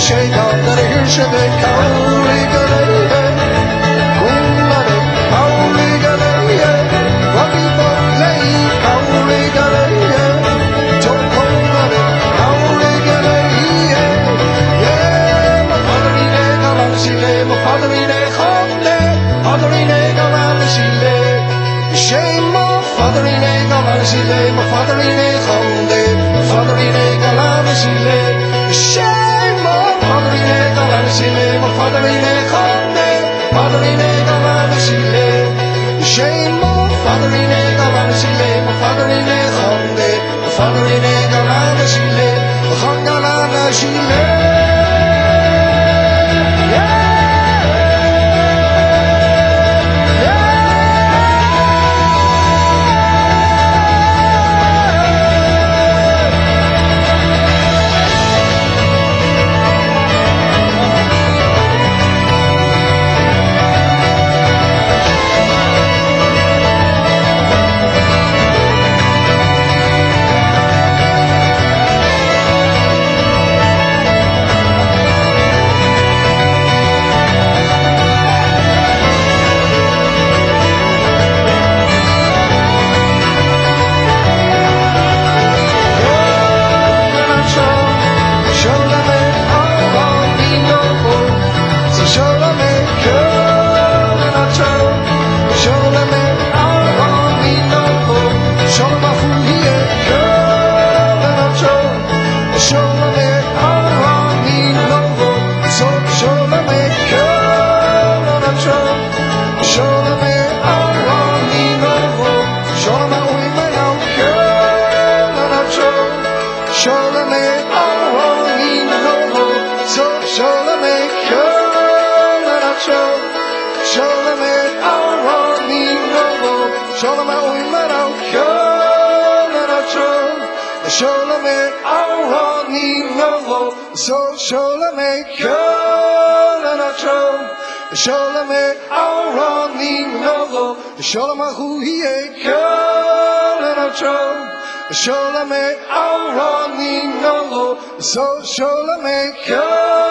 Shake off that here should be Kauri Galaya, Kumare, Kauri Galaya, Rocky Botlay, Kauri Galaya, Tokomare, Kauri Galaya, yeah, my father in a Galamsile, my father in a Honda, father in a Galamsile, shame my father in a Galamsile, my father in a Honda, father in a Galamsile, shame. My father in a Honda, father in a Galamsile, shame my father in a Galamsile, my father in a Honda, my father in a Galamsile, Galamsile. So shola me kala na tro, shola me aura ni nogo, shola ma huye kala na tro, shola me aura ni nogo, so shola me kala.